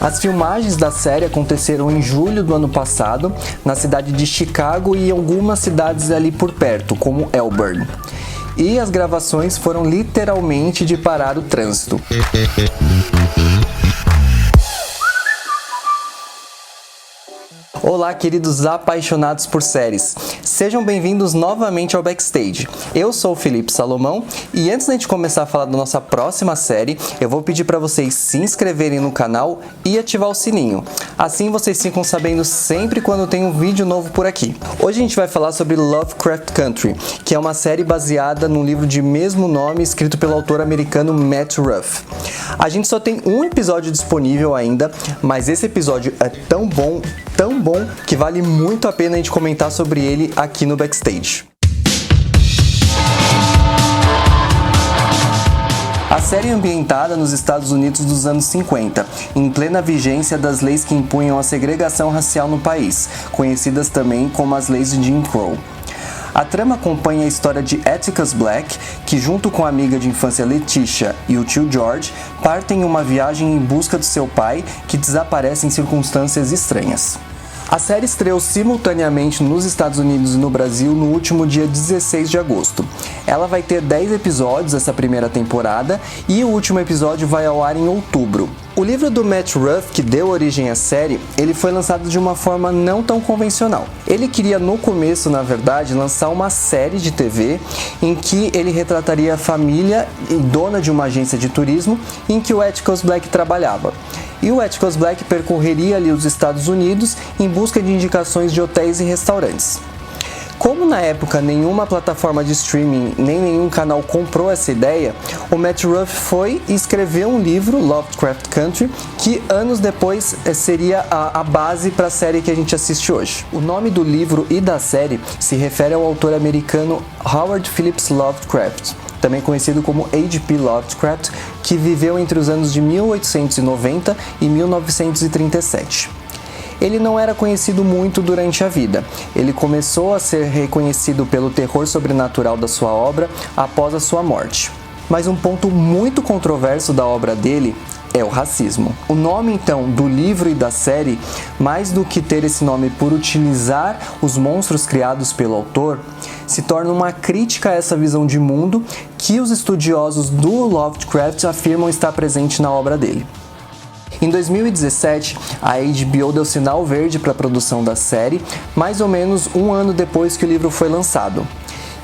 As filmagens da série aconteceram em julho do ano passado, na cidade de Chicago e em algumas cidades ali por perto, como Elburn. E as gravações foram literalmente de parar o trânsito. Olá, queridos apaixonados por séries. Sejam bem-vindos novamente ao Backstage. Eu sou o Felipe Salomão e antes de a gente começar a falar da nossa próxima série, eu vou pedir para vocês se inscreverem no canal e ativar o sininho. Assim vocês ficam sabendo sempre quando tem um vídeo novo por aqui. Hoje a gente vai falar sobre Lovecraft Country, que é uma série baseada num livro de mesmo nome escrito pelo autor americano Matt Ruff. A gente só tem um episódio disponível ainda, mas esse episódio é tão bom que vale muito a pena a gente comentar sobre ele aqui no Backstage. A série é ambientada nos Estados Unidos dos anos 50, em plena vigência das leis que impunham a segregação racial no país, conhecidas também como as leis de Jim Crow. A trama acompanha a história de Atticus Black, que junto com a amiga de infância Letitia e o tio George, partem em uma viagem em busca do seu pai, que desaparece em circunstâncias estranhas. A série estreou simultaneamente nos Estados Unidos e no Brasil no último dia 16 de agosto. Ela vai ter 10 episódios essa primeira temporada e o último episódio vai ao ar em outubro. O livro do Matt Ruff, que deu origem à série, ele foi lançado de uma forma não tão convencional. Ele queria no começo, na verdade, lançar uma série de TV em que ele retrataria a família e dona de uma agência de turismo em que o Atticus Black trabalhava. E o Atticus Black percorreria ali os Estados Unidos em busca de indicações de hotéis e restaurantes. Como na época nenhuma plataforma de streaming nem nenhum canal comprou essa ideia, o Matt Ruff foi e escreveu um livro, Lovecraft Country, que anos depois seria a base para a série que a gente assiste hoje. O nome do livro e da série se refere ao autor americano Howard Phillips Lovecraft, também conhecido como H.P. Lovecraft, que viveu entre os anos de 1890 e 1937. Ele não era conhecido muito durante a vida. Ele começou a ser reconhecido pelo terror sobrenatural da sua obra após a sua morte. Mas um ponto muito controverso da obra dele é o racismo. O nome, então, do livro e da série, mais do que ter esse nome por utilizar os monstros criados pelo autor, se torna uma crítica a essa visão de mundo que os estudiosos do Lovecraft afirmam estar presente na obra dele. Em 2017, a HBO deu sinal verde para a produção da série, mais ou menos um ano depois que o livro foi lançado.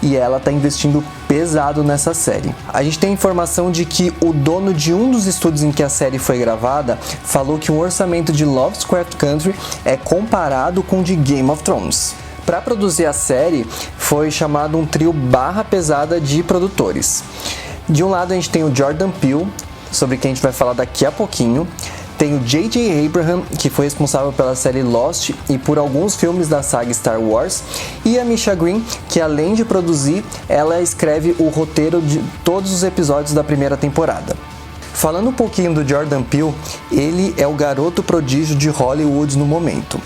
E ela está investindo pesado nessa série. A gente tem informação de que o dono de um dos estúdios em que a série foi gravada falou que o orçamento de Lovecraft Country é comparado com o de Game of Thrones. Para produzir a série, foi chamado um trio barra pesada de produtores. De um lado a gente tem o Jordan Peele, sobre quem a gente vai falar daqui a pouquinho. Tem o J.J. Abrams, que foi responsável pela série Lost e por alguns filmes da saga Star Wars, e a Misha Green, que além de produzir, ela escreve o roteiro de todos os episódios da primeira temporada. Falando um pouquinho do Jordan Peele, ele é o garoto prodígio de Hollywood no momento.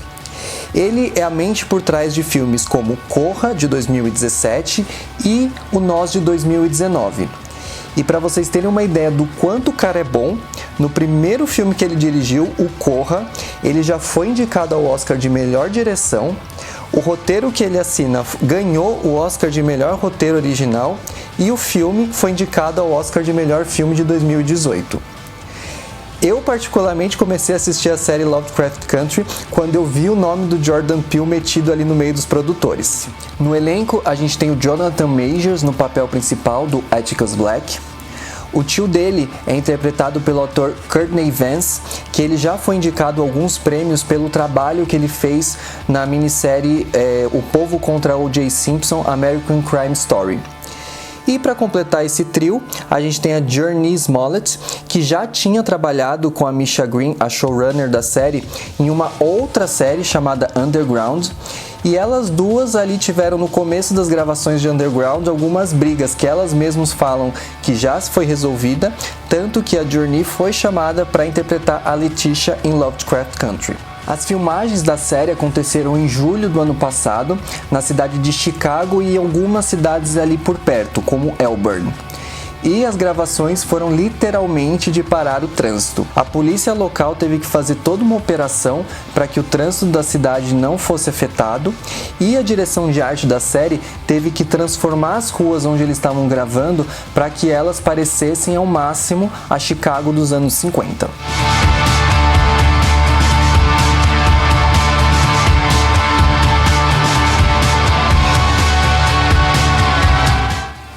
Ele é a mente por trás de filmes como Corra, de 2017, e O Nós, de 2019. E para vocês terem uma ideia do quanto o cara é bom, no primeiro filme que ele dirigiu, o Corra, ele já foi indicado ao Oscar de melhor direção. O roteiro que ele assina ganhou o Oscar de melhor roteiro original e o filme foi indicado ao Oscar de melhor filme de 2018. Eu particularmente comecei a assistir a série Lovecraft Country quando eu vi o nome do Jordan Peele metido ali no meio dos produtores. No elenco a gente tem o Jonathan Majors no papel principal do Atticus Black. O tio dele é interpretado pelo ator Courtney Vance, que ele já foi indicado a alguns prêmios pelo trabalho que ele fez na minissérie O Povo contra O.J. Simpson, American Crime Story. E para completar esse trio, a gente tem a Jurnee Smollett, que já tinha trabalhado com a Misha Green, a showrunner da série, em uma outra série chamada Underground. E elas duas ali tiveram no começo das gravações de Underground algumas brigas que elas mesmas falam que já foi resolvida, tanto que a Jurnee foi chamada para interpretar a Letitia em Lovecraft Country. As filmagens da série aconteceram em julho do ano passado, na cidade de Chicago e em algumas cidades ali por perto, como Elburn. e as gravações foram literalmente de parar o trânsito. A polícia local teve que fazer toda uma operação para que o trânsito da cidade não fosse afetado, e a direção de arte da série teve que transformar as ruas onde eles estavam gravando para que elas parecessem ao máximo a Chicago dos anos 50.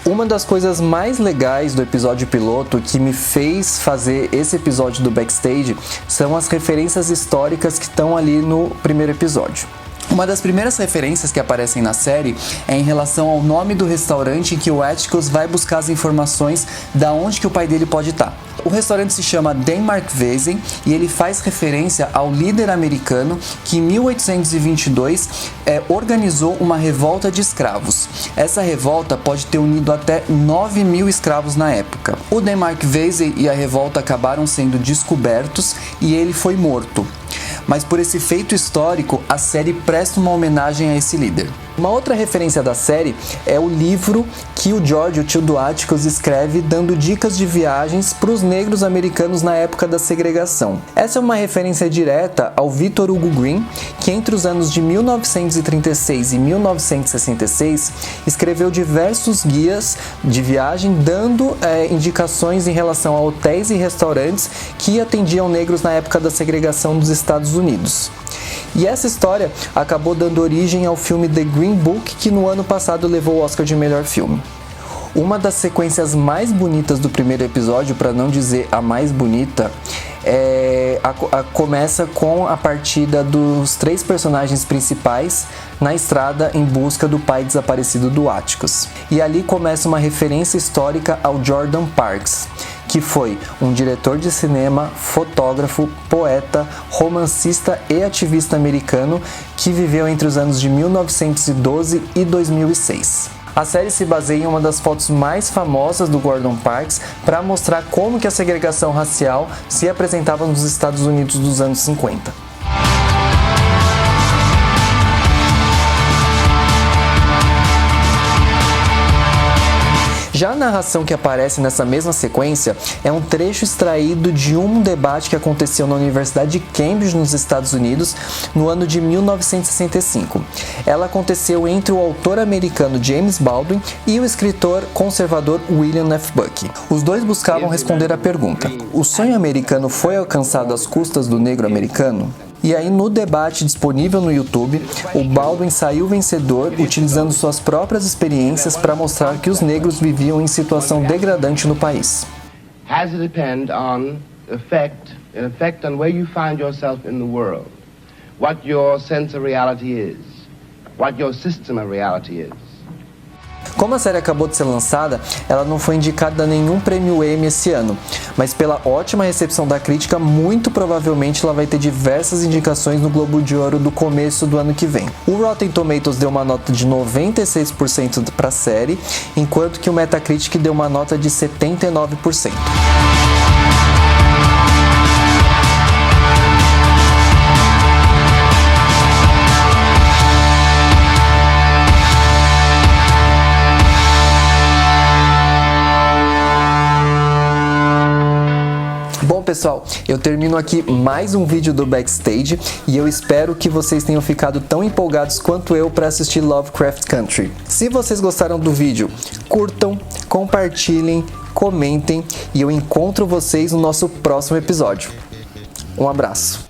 Uma das coisas mais legais do episódio piloto que me fez fazer esse episódio do Backstage são as referências históricas que estão ali no primeiro episódio. Uma das primeiras referências que aparecem na série é em relação ao nome do restaurante em que o Atticus vai buscar as informações da onde que o pai dele pode estar. O restaurante se chama Den Markwezen e ele faz referência ao líder americano que em 1822 organizou uma revolta de escravos. Essa revolta pode ter unido até 9.000 escravos na época. O Den Markwezen e a revolta acabaram sendo descobertos e ele foi morto. Mas por esse feito histórico, a série presta uma homenagem a esse líder. Uma outra referência da série é o livro que o George, o tio do Atticus, escreve dando dicas de viagens para os negros americanos na época da segregação. Essa é uma referência direta ao Victor Hugo Green, que entre os anos de 1936 e 1966 escreveu diversos guias de viagem dando indicações em relação a hotéis e restaurantes que atendiam negros na época da segregação dos Estados Unidos. E essa história acabou dando origem ao filme The Green Book, que no ano passado levou o Oscar de melhor filme. Uma das sequências mais bonitas do primeiro episódio, para não dizer a mais bonita, começa com a partida dos 3 personagens principais na estrada em busca do pai desaparecido do Atticus. E ali começa uma referência histórica ao Jordan Parks, que foi um diretor de cinema, fotógrafo, poeta, romancista e ativista americano que viveu entre os anos de 1912 e 2006. A série se baseia em uma das fotos mais famosas do Gordon Parks para mostrar como que a segregação racial se apresentava nos Estados Unidos dos anos 50. Já a narração que aparece nessa mesma sequência é um trecho extraído de um debate que aconteceu na Universidade de Cambridge, nos Estados Unidos, no ano de 1965. Ela aconteceu entre o autor americano James Baldwin e o escritor conservador William F. Buckley. Os dois buscavam responder à pergunta: o sonho americano foi alcançado às custas do negro americano? E aí, no debate disponível no YouTube, o Baldwin saiu vencedor utilizando suas próprias experiências para mostrar que os negros viviam em situação degradante no país. Has to depend on effect on where you find yourself in the world, what your sense of reality is, what your system of reality is. Como a série acabou de ser lançada, ela não foi indicada a nenhum prêmio Emmy esse ano, mas pela ótima recepção da crítica, muito provavelmente ela vai ter diversas indicações no Globo de Ouro do começo do ano que vem. O Rotten Tomatoes deu uma nota de 96% para a série, enquanto que o Metacritic deu uma nota de 79%. Bom, pessoal, eu termino aqui mais um vídeo do Backstage e eu espero que vocês tenham ficado tão empolgados quanto eu para assistir Lovecraft Country. Se vocês gostaram do vídeo, curtam, compartilhem, comentem e eu encontro vocês no nosso próximo episódio. Um abraço!